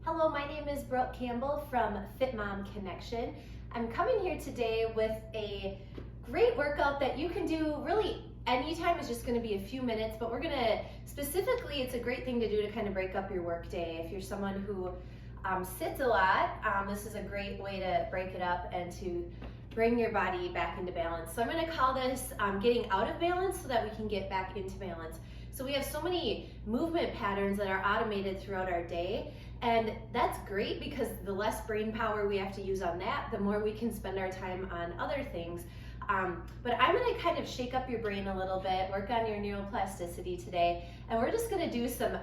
Hello, my name is Brooke Campbell from Fit Mom Connection. I'm coming here today with a great workout that you can do really anytime. It's just going to be a few minutes, but we're going to specifically, it's a great thing to do to kind of break up your work day. If you're someone who sits a lot, this is a great way to break it up and to bring your body back into balance. So I'm going to call this getting out of balance so that we can get back into balance. So we have so many movement patterns that are automated throughout our day, and that's great because the less brain power we have to use on that, the more we can spend our time on other things. But I'm going to kind of shake up your brain a little bit, work on your neuroplasticity today, and we're just going to do some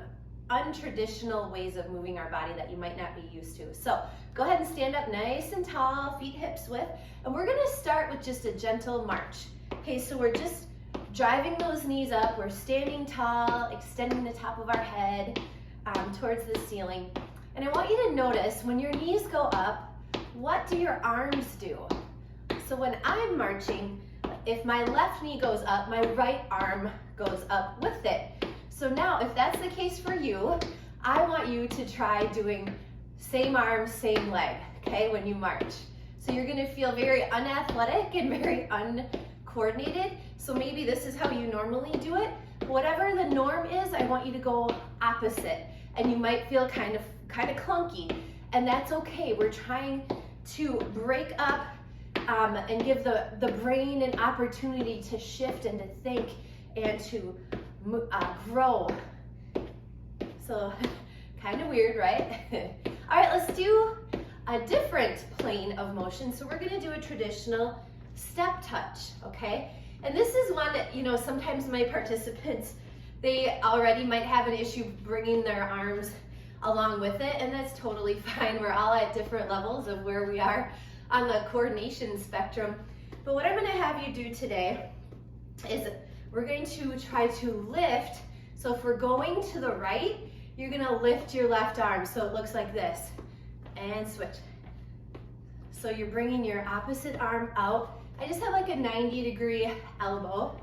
untraditional ways of moving our body that you might not be used to. So go ahead and stand up nice and tall, feet hips width, and we're going to start with just a gentle march. Okay, so we're just driving those knees up, we're standing tall, extending the top of our head towards the ceiling. And I want you to notice when your knees go up, what do your arms do? So when I'm marching, if my left knee goes up, my right arm goes up with it. So now if that's the case for you, I want you to try doing same arm, same leg, okay, when you march. So you're gonna feel very unathletic and very uncoordinated. So maybe this is how you normally do it. Whatever the norm is, I want you to go opposite. And you might feel kind of clunky, and that's okay. We're trying to break up and give the brain an opportunity to shift and to think and to grow. So kind of weird, right? All right, let's do a different plane of motion. So we're gonna do a traditional step touch, okay? And this is one that, you know, sometimes my participants, they already might have an issue bringing their arms along with it, and that's totally fine. We're all at different levels of where we are on the coordination spectrum. But what I'm gonna have you do today is we're going to try to lift. So if we're going to the right, you're gonna lift your left arm so it looks like this, and switch. So you're bringing your opposite arm out. I just have like a 90-degree elbow.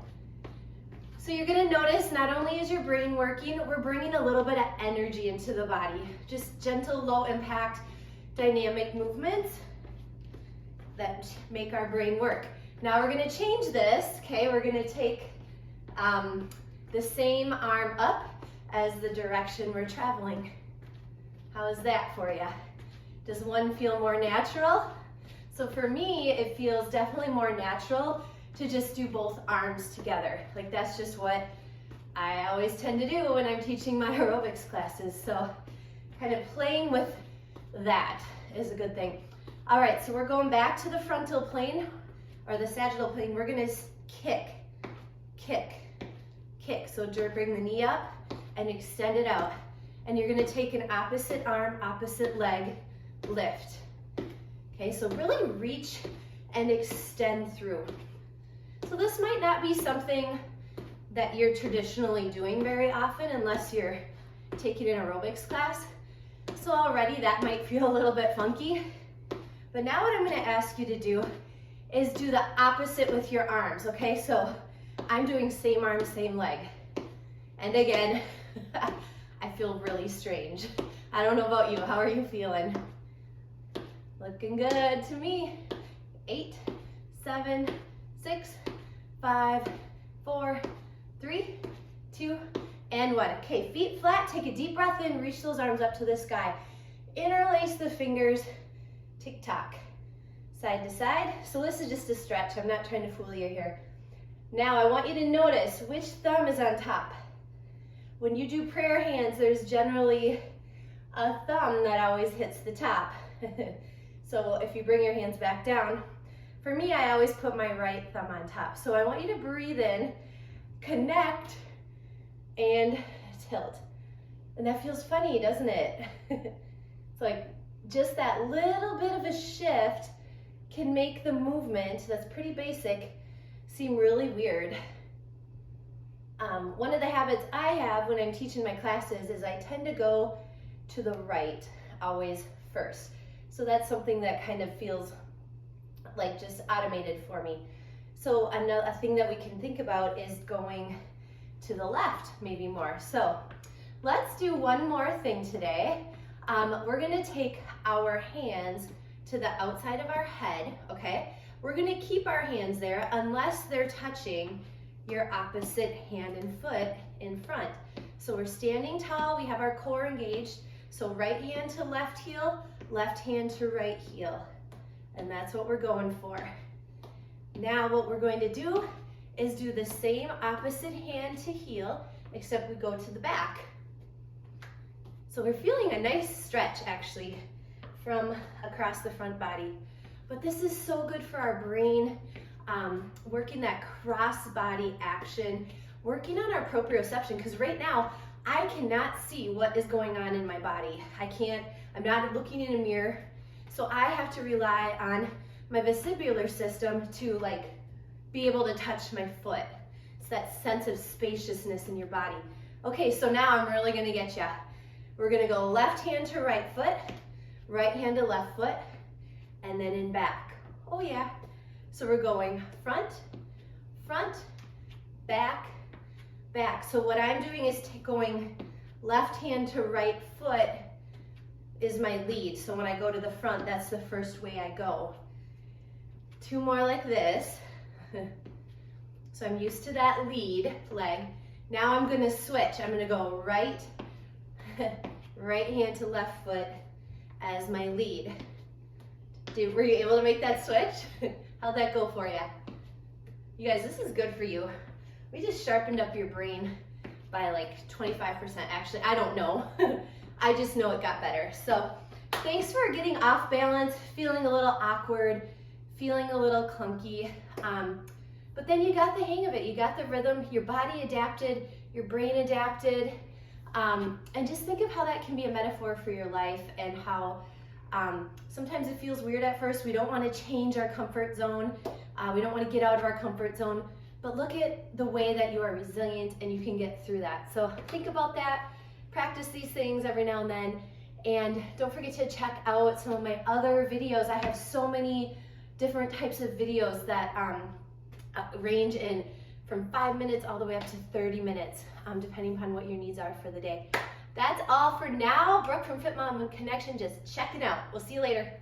So you're gonna notice not only is your brain working, we're bringing a little bit of energy into the body. Just gentle, low impact, dynamic movements that make our brain work. Now we're gonna change this, okay? We're gonna take the same arm up as the direction we're traveling. How is that for you? Does one feel more natural? So for me, it feels definitely more natural to just do both arms together. Like that's just what I always tend to do when I'm teaching my aerobics classes. So kind of playing with that is a good thing. All right, so we're going back to the frontal plane or the sagittal plane. We're gonna kick, kick, kick. So bring the knee up and extend it out. And you're gonna take an opposite arm, opposite leg, lift. Okay, so really reach and extend through. So this might not be something that you're traditionally doing very often unless you're taking an aerobics class. So already that might feel a little bit funky. But now what I'm gonna ask you to do is do the opposite with your arms, okay? So I'm doing same arm, same leg. And again, I feel really strange. I don't know about you, how are you feeling? Looking good to me. 8, 7, 6, 5, 4, 3, 2, and 1. Okay, feet flat, take a deep breath in, reach those arms up to the sky. Interlace the fingers, tick-tock, side to side. So this is just a stretch, I'm not trying to fool you here. Now I want you to notice which thumb is on top. When you do prayer hands, there's generally a thumb that always hits the top. So if you bring your hands back down, for me, I always put my right thumb on top. So I want you to breathe in, connect, and tilt. And that feels funny, doesn't it? It's like just that little bit of a shift can make the movement that's pretty basic seem really weird. One of the habits I have when I'm teaching my classes is I tend to go to the right always first. So that's something that kind of feels like just automated for me. So a thing that we can think about is going to the left maybe more. So let's do one more thing today. we're gonna take our hands to the outside of our head, okay? We're gonna keep our hands there unless they're touching your opposite hand and foot in front. So we're standing tall, we have our core engaged. So right hand to left heel, left hand to right heel. And that's what we're going for. Now what we're going to do is do the same opposite hand to heel, except we go to the back. So we're feeling a nice stretch actually from across the front body. But this is so good for our brain, working that cross body action, working on our proprioception, because right now I cannot see what is going on in my body. I'm not looking in a mirror, so I have to rely on my vestibular system to like be able to touch my foot. It's that sense of spaciousness in your body. Okay, so now I'm really gonna get you. We're gonna go left hand to right foot, right hand to left foot, and then in back. Oh yeah. So we're going front, front, back, back. So what I'm doing is going left hand to right foot is my lead. So when I go to the front, that's the first way I go. Two more like this. So I'm used to that lead leg. Now I'm gonna switch. I'm gonna go right, right hand to left foot as my lead. Were you able to make that switch? How'd that go for you? You guys, this is good for you. We just sharpened up your brain by like 25%. Actually, I don't know. I just know it got better. So thanks for getting off balance, feeling a little awkward, feeling a little clunky. But then you got the hang of it. You got the rhythm, your body adapted, your brain adapted. And just think of how that can be a metaphor for your life and how sometimes it feels weird at first. We don't want to change our comfort zone. We don't want to get out of our comfort zone. But look at the way that you are resilient and you can get through that. So think about that. Practice these things every now and then. And don't forget to check out some of my other videos. I have so many different types of videos that range in from 5 minutes all the way up to 30 minutes, depending upon what your needs are for the day. That's all for now. Brooke from Fit Mom Connection, just check it out. We'll see you later.